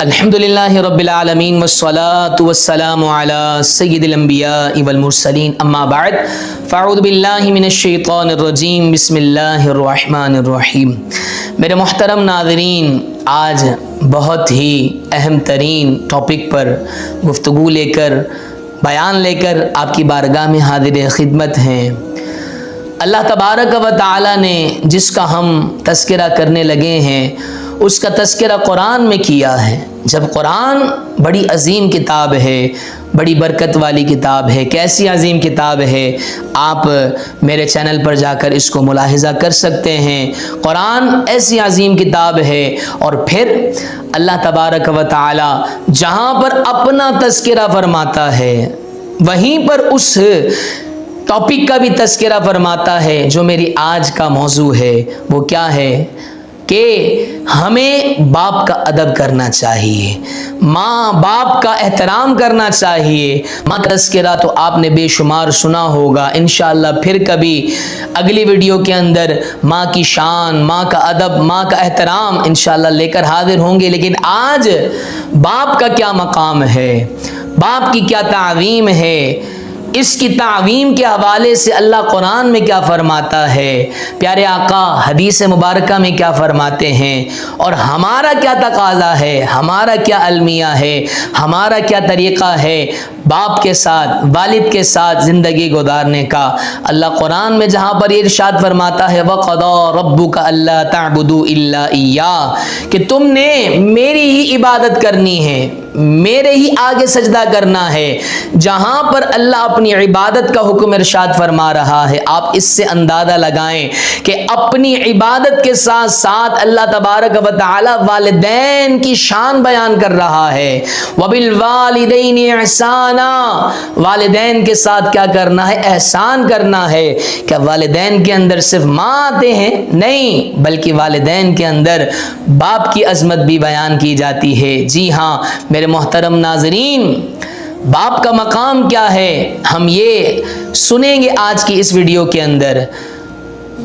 अल्हम्दुलिल्लाहि रब्बिल आलमीन वस्सलातु वस्सलामु अला सय्यिदिल अंबिया वल मुरसलीन अम्मा बाद फ़अऊज़ु बिल्लाहि मिनश शैतानिर रजीम बिस्मिल्लाहिर रहमानिर रहीम। मेरे मोहतरम नाज़रीन, आज बहुत ही अहम तरीन टॉपिक पर गुफ्तगू लेकर बयान लेकर आपकी बारगाह में हाज़िर खिदमत हैं। अल्लाह तबारक व तआला ने जिसका हम तज़किरा करने लगे हैं उसका तज़किरा कुरान में किया है। जब कुरान बड़ी अजीम किताब है, बड़ी बरकत वाली किताब है, कैसी अजीम किताब है, आप मेरे चैनल पर जाकर इसको मुलाहिज़ा कर सकते हैं। कुरान ऐसी अजीम किताब है और फिर अल्लाह तबारक व तआला जहाँ पर अपना तज़किरा फरमाता है वहीं पर उस टॉपिक का भी तज़किरा फरमाता है। जो मेरी आज का मौजू है वो क्या है कि हमें बाप का अदब करना चाहिए, माँ बाप का एहतराम करना चाहिए। माँ का तज़किरा तो आपने बेशुमार सुना होगा। इंशाअल्लाह फिर कभी अगली वीडियो के अंदर माँ की शान, माँ का अदब, माँ का एहतराम इंशाअल्लाह लेकर हाजिर होंगे। लेकिन आज बाप का क्या मकाम है, बाप की क्या ताज़ीम है, इसकी तावीम के हवाले से अल्लाह कुरान में क्या फरमाता है, प्यारे आका हदीस मुबारका में क्या फरमाते हैं और हमारा क्या तकाज़ा है, हमारा क्या अलमिया है, हमारा क्या तरीक़ा है बाप के साथ, वालिद के साथ ज़िंदगी गुजारने का। अल्लाह कुरान में जहाँ पर इरशाद फरमाता है वक़दा रब्बुका अल्ला ताबुदू इल्ला इय्या, कि तुमने मेरी ही इबादत करनी है, मेरे ही आगे सजदा करना है। जहाँ पर अल्लाह अपनी इबादत का हुक्म इरशाद फरमा रहा है, आप इससे अंदाज़ा लगाएं कि अपनी इबादत के साथ साथ अल्लाह तबारक व तआला वालिदैन की शान बयान कर रहा है। वबिल वालिदैनि ihसाना, वालिदैन के साथ क्या करना है, एहसान करना है। क्या वालिदैन के अंदर सिर्फ माँ आते हैं? नहीं, बल्कि वालिदैन के अंदर बाप की अजमत भी बयान की जाती है। जी हाँ मेरे मोहतरम नाजरीन, बाप का मकाम क्या है हम ये सुनेंगे आज की इस वीडियो के अंदर।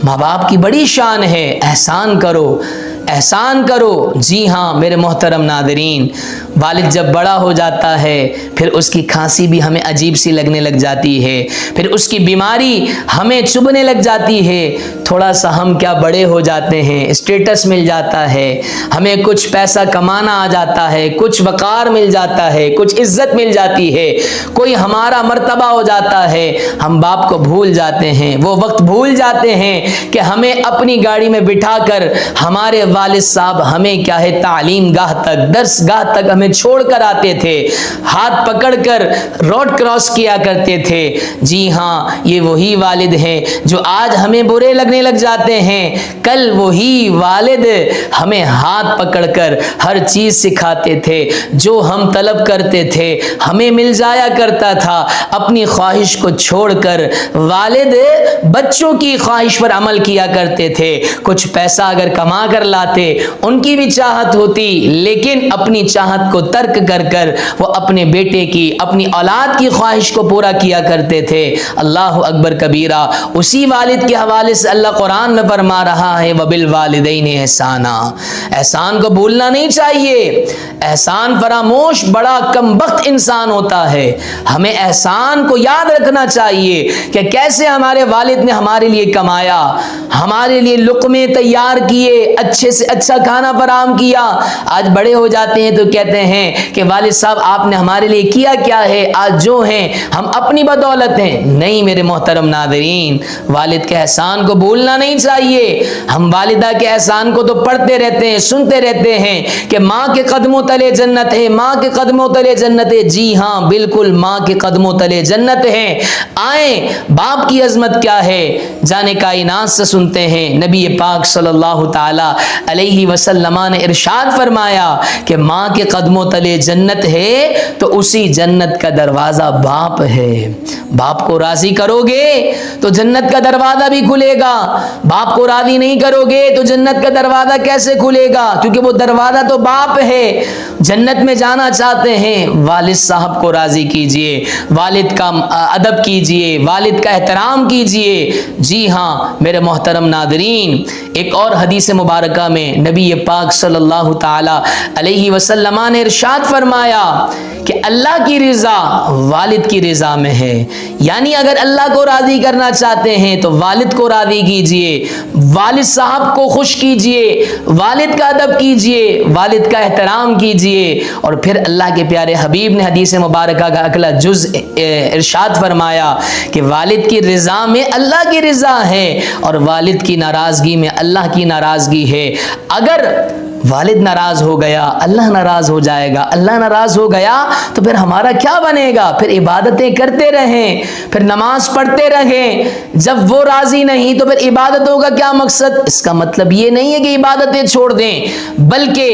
माँ बाप की बड़ी शान है, एहसान करो, एहसान करो। जी हाँ मेरे मोहतरम नादरीन, वालिद जब बड़ा हो जाता है फिर उसकी खांसी भी हमें अजीब सी लगने लग जाती है, फिर उसकी बीमारी हमें चुभने लग जाती है। थोड़ा सा हम क्या बड़े हो जाते हैं, स्टेटस मिल जाता है, हमें कुछ पैसा कमाना आ जाता है, कुछ वक़ार मिल जाता है, कुछ इज्जत मिल जाती है, कोई हमारा मर्तबा हो जाता है, हम बाप को भूल जाते हैं। वो वक्त भूल जाते हैं कि हमें अपनी गाड़ी में बिठाकर हमारे वालिद साहब हमें क्या है तालीम गाह तक, दर्स गाह तक हमें छोड़ कर आते थे, हाथ पकड़कर रोड क्रॉस किया करते थे। जी हाँ ये वही वालिद हैं जो आज हमें बुरे लगने लग जाते हैं, कल वही वालिद हमें हाथ पकड़कर हर चीज सिखाते थे। जो हम तलब करते थे हमें मिल जाया करता था। अपनी ख्वाहिश को छोड़कर वालिद बच्चों की ख्वाहिश पर अमल किया करते थे। कुछ पैसा अगर कमा कर लाते उनकी भी चाहत होती, लेकिन अपनी चाहत को तर्क कर कर वो अपने बेटे की, अपनी औलाद की ख्वाहिश को पूरा किया करते थे। अल्लाह अकबर कबीरा। उसी वालिद के हवाले से अल्लाह कुरान में फरमा रहा है वबिल वालिदैनि ihसाना, एहसान को भूलना नहीं चाहिए। एहसान फरामोश बड़ा कमबख्त इंसान होता है। हमें एहसान को याद रखना चाहिए कि कैसे हमारे वालिद ने हमारे लिए कमाया, हमारे लिए लुक़मे तैयार किए, अच्छे से अच्छा खाना फराहम किया। आज बड़े हो जाते हैं तो कहते हैं कि वालिद साहब आपने हमारे लिए किया क्या है, आज जो हैं हम अपनी बदौलत हैं। नहीं मेरे मोहतरम नादरीन, वालिद के एहसान को भूलना नहीं चाहिए। हम वालिदा के एहसान को तो पढ़ते रहते हैं, सुनते रहते हैं कि माँ के कदमों तले जन्नत है, माँ के कदमों तले जन्नत है। जी हाँ बिल्कुल माँ के कदमों तले जन्नत है। आए बाप की अजमत क्या है जाने कायनात से सुनते हैं। नबी पाक सल्लल्लाहु ताला अलैहि वसल्लम ने इरशाद फरमाया कि माँ के कदमों तले जन्नत है तो उसी जन्नत का दरवाज़ा बाप है। बाप को राज़ी करोगे तो जन्नत का दरवाज़ा भी खुलेगा, बाप को राज़ी नहीं करोगे तो जन्नत का दरवाज़ा कैसे खुलेगा, क्योंकि वो दरवाज़ा तो बाप है। जन्नत में जाना चाहते हैं, वालिद साहब को राज़ी कीजिए, वालिद का अदब कीजिए, वालिद का एहतराम कीजिए। जी हाँ मेरे मोहतरम नादरीन, एक और हदीस मुबारका में नबी पाक सल्लल्लाहु ताला अलैहि वसल्लम ने इरशाद फरमाया कि अल्लाह की रिजा वालिद की रिजा में है। यानी अगर अल्लाह को राजी करना चाहते हैं तो वालिद को राजी कीजिए, वालिद साहब को खुश कीजिए, वालिद का अदब कीजिए, वालिद का एहतराम कीजिए। और फिर अल्लाह के प्यारे हबीब ने हदीस मुबारक का अगला जुज इरशाद फरमाया कि वालिद की रिजा में अल्लाह की रिजा है और वालिद की नाराजगी में अल्लाह की नाराजगी है। अगर वालिद नाराज हो गया अल्लाह नाराज हो जाएगा, अल्लाह नाराज हो गया तो फिर हमारा क्या बनेगा? फिर इबादतें करते रहें, फिर नमाज पढ़ते रहें, जब वो राजी नहीं तो फिर इबादतों का क्या मकसद? इसका मतलब ये नहीं है कि इबादतें छोड़ दें, बल्कि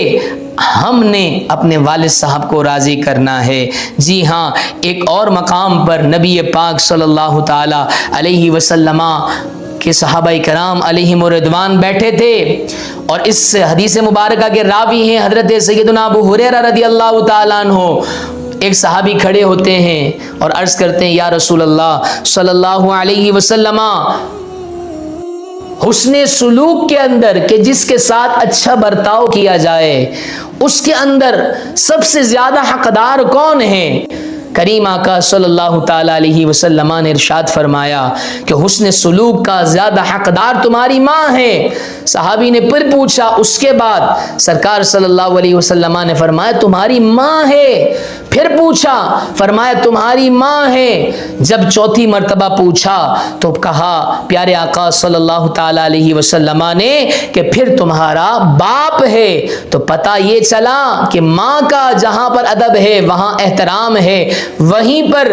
हमने अपने वालिद साहब को राजी करना है। जी हाँ, एक और मकाम पर नबी पाक सल्लल्लाहु ताला अलैहि वसल्लम के सहाबाए कराम अलैहिम रिदवान बैठे थे और इस हदीस मुबारका के रावी हैं हजरत सैयदना अबू हुरैरा रदियल्लाहु ताला अन्हु। एक सहाबी खड़े होते हैं और अर्ज करते हैं, या रसूल अल्लाह सल्लल्लाहु अलैहि वसल्लम, हुस्ने सुलूक के अंदर के जिसके साथ अच्छा बर्ताव किया जाए उसके अंदर सबसे ज्यादा हकदार कौन है? करीम आका सल्लल्लाहु ताला अलैहि वसल्लम ने इरशाद फरमाया कि हुस्न सुलूक का ज्यादा हकदार तुम्हारी माँ है। सहाबी ने फिर पूछा, उसके बाद? सरकार सल्लल्लाहु अलैहि वसल्लम ने फरमाया तुम्हारी माँ है। फिर पूछा, फरमाया तुम्हारी माँ है। जब चौथी मर्तबा पूछा तो कहा प्यारे आका सल्लल्लाहु ताला अलैहि वसल्लम ने कि फिर तुम्हारा बाप है। तो पता ये चला कि माँ का जहां पर अदब है वहां एहतराम है, वहीं पर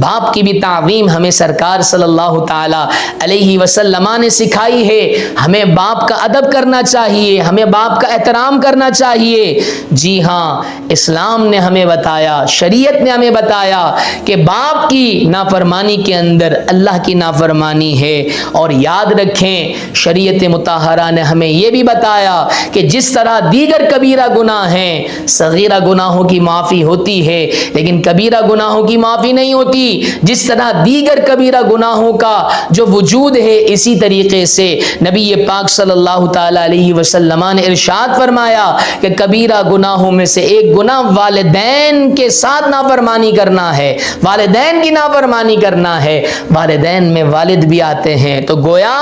बाप की भी ताज़ीम हमें सरकार सल्लल्लाहु ताला अलैहि वसल्लम ने सिखाई है। हमें बाप का अदब करना चाहिए, हमें बाप का एहतराम करना चाहिए। जी हाँ, इस्लाम ने हमें बताया, शरीयत ने हमें बताया कि बाप की नाफरमानी के अंदर अल्लाह की नाफरमानी है। और याद रखें, शरीयत मुताहरा ने हमें यह भी बताया कि जिस तरह दीगर कबीरा गुनाह हैं, सगीरा गुनाहों की माफ़ी होती है लेकिन कबीरा गुनाहों की माफ़ी नहीं होती, जिस तरह दीगर कबीरा गुनाहों का जो वजूद है, इसी तरीके से नबी पाक सल्लल्लाहु ताला अलैहि वसल्लम ने इरशाद फरमाया कि कबीरा गुनाहों में से एक गुनाह वालिदैन के साथ नाफरमानी करना है, वालिदैन की नाफरमानी करना है। वालिदैन में वालिद भी आते हैं, तो गोया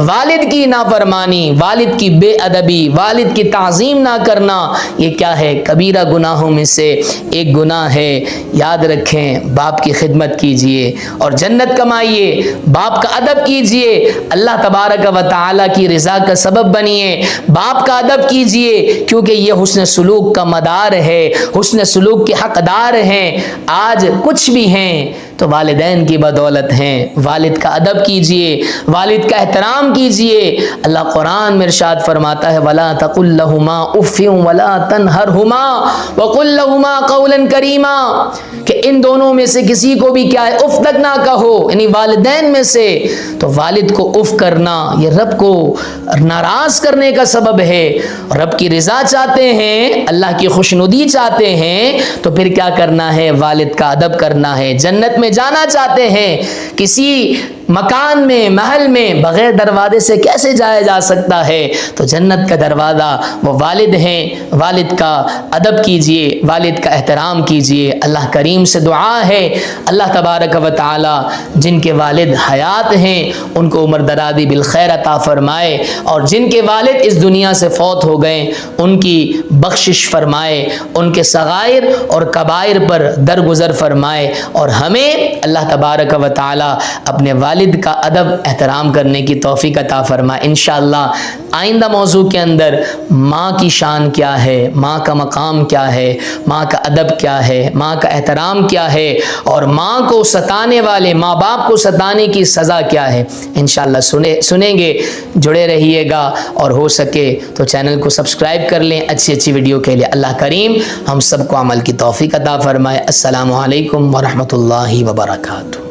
वालिद की नाफरमानी, वालिद की बेअदबी, वालिद की ताज़ीम ना करना, ये क्या है? कबीरा गुनाहों में से एक गुनाह है। याद रखें, बाप की खिदमत कीजिए और जन्नत कमाइए, बाप का अदब कीजिए, अल्लाह तबारक व तआला की रिजा का सबब बनिए, बाप का अदब कीजिए, क्योंकि ये हुस्न सुलूक का मदार है, हुस्न सुलूक के हकदार हैं। आज कुछ भी हैं तो वालिदैन की बदौलत हैं। वालिद का अदब कीजिए, वालिद का एहतराम कीजिए। अल्लाह कुरान में इरशाद फरमाता है, वला तकुल लहुमा उफ़्फिन वला तनहरहुमा वकुल लहुमा क़ौलन करीमा, कि इन दोनों में से किसी को भी क्या है, उफ तक ना कहो, यानी वालिदैन में से। तो वालिद को उफ करना ये रब को नाराज करने का सबब है। रब की रिजा चाहते हैं, अल्लाह की खुशनुदी चाहते हैं, तो फिर क्या करना है? वालिद का अदब करना है। जन्नत में जाना चाहते हैं, किसी मकान में, महल में बगैर दरवाजे से कैसे जाया जा सकता है? तो जन्नत का दरवाज़ा वो वालिद हैं। वालिद का अदब कीजिए, वालिद का एहतराम कीजिए। अल्लाह करीम से दुआ है, अल्लाह तबारक व तआला जिनके वालिद हयात हैं उनको उम्र दराज़ी बिल खैर अता फरमाए, और जिनके वालिद इस दुनिया से फौत हो गए उनकी बख्शिश फरमाए, उनके सगाइर और कबाइर पर दरगुजर फरमाए, और हमें अल्लाह तबारक व तआला अपने वालिद का अदब एहतराम करने की तौफीक अता फरमाए। इंशाअल्लाह आइंदा मौजू के अंदर माँ की शान क्या है, माँ का मकाम क्या है, माँ का अदब क्या है, माँ का एहतराम क्या है, और माँ को सताने वाले, माँ बाप को सताने की सज़ा क्या है, इंशाअल्लाह सुनेंगे। जुड़े रहिएगा और हो सके तो चैनल को सब्सक्राइब कर लें अच्छी अच्छी वीडियो के लिए। अल्लाह करीम हम सबको अमल की तौफीक अता फरमाए। अस्सलामु अलैकुम व रहमतुल्लाहि व बरकातुहू।